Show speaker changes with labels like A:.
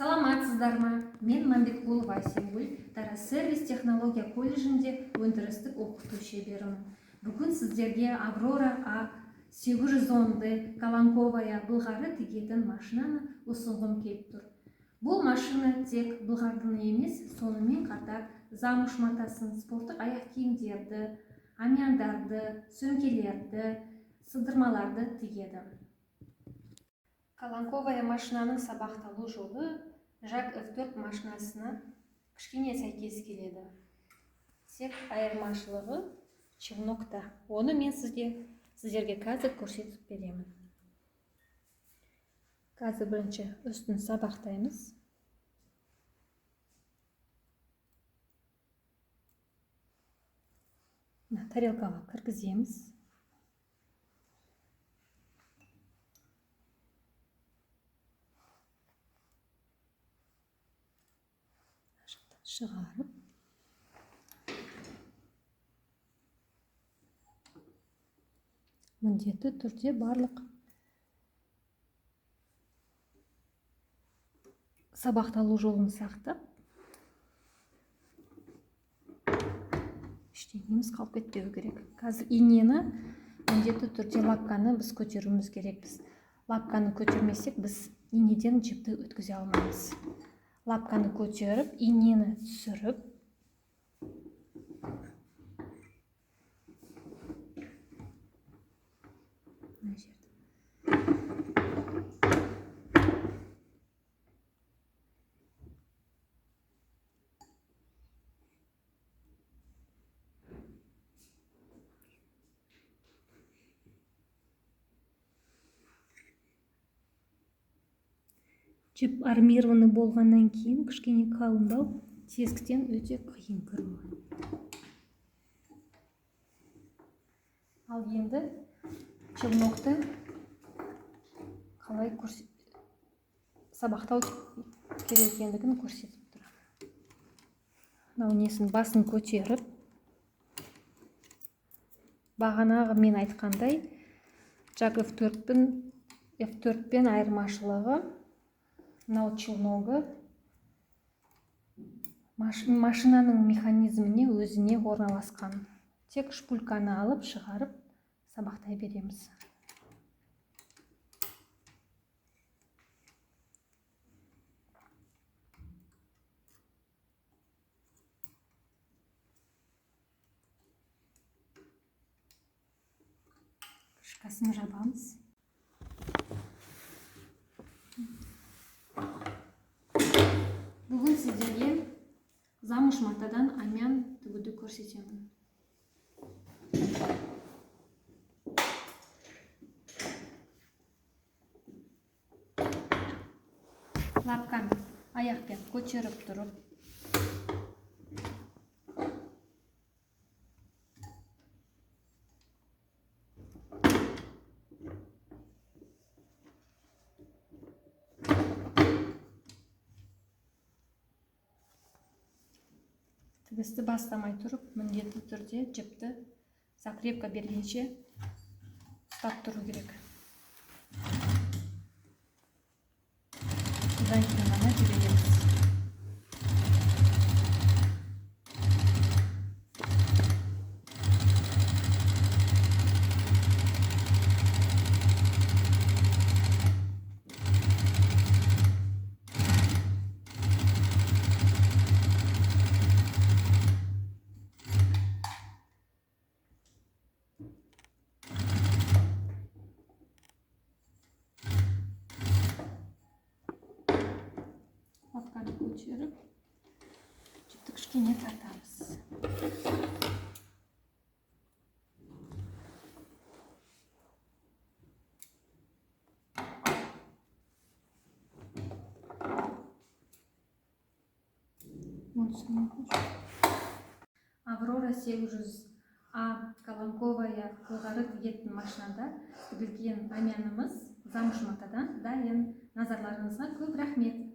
A: Саламатсыздар ма? Мен Мамбетқұлова Айсенгүл, Тараз сервис технология колледжінде өндірістік оқыту шеберімін. Бүгін сіздерге Аврора А810 Каланковая былғары тігетін машинаны ұсынғым келіп тұр. Бұл машина тек былғардың емес, сонымен қатар замыш матасын, спорттық аяқ киімдерді, амяндарды, сөмкелерді, сыдырмаларды тігеді. Каланковая машинаның сабақталу жолы Жак F4 машинасына кішкене сәйкес келеді. Тек айырмашылығы челнокта. Оны мен сіздерге қазір көрсетіп беремін. Қазір бірінші үстін сабақтаймыз. Тарелкаға кіргіземіз. Шығарып міндетті түрде барлық сабақталу жолын сақтап ештеңеміз қалып кетпеу керек. Қазір инені міндетті түрде лапканы біз көтеруіміз керекпіз. Лапканы көтермесек біз инеден жіпті өткізе алмаймыз. Лапканы көтеріп, инені түсіріп, жіп армированы болғаннан кейін кішкене қалыңдау, тесіктен өте қиын кіруі. Ал енді челнокты қалай сабақтау керек екендігін көрсетіп тұр. Мынау несін басын көтеріп, бағанағы мен айтқандай Жак F4 пен айырмашылығы мынау челногы машинаның механизміне өзіне орналасқан. Тек шпульканы алып шығарып сабақтай береміз. Крышкасын жабамыз. Бүгін сіздерге замыш матадан амян тігуді көрсетемін. Лапканы аяқпен көтеріп тұрып, тігісті бастамай тұрып, міндетті түрде жіпті закрепка бергенше ұстап тұру керек. Содан кейін ғана жібереміз. Лапканы көтеріп, жіпті кішкене тартамыз. Аврора 800 Каланковая былғары тігетін машинада тігілген амянымыз замыш матадан дайын. Назарларыңызға көп рахмет.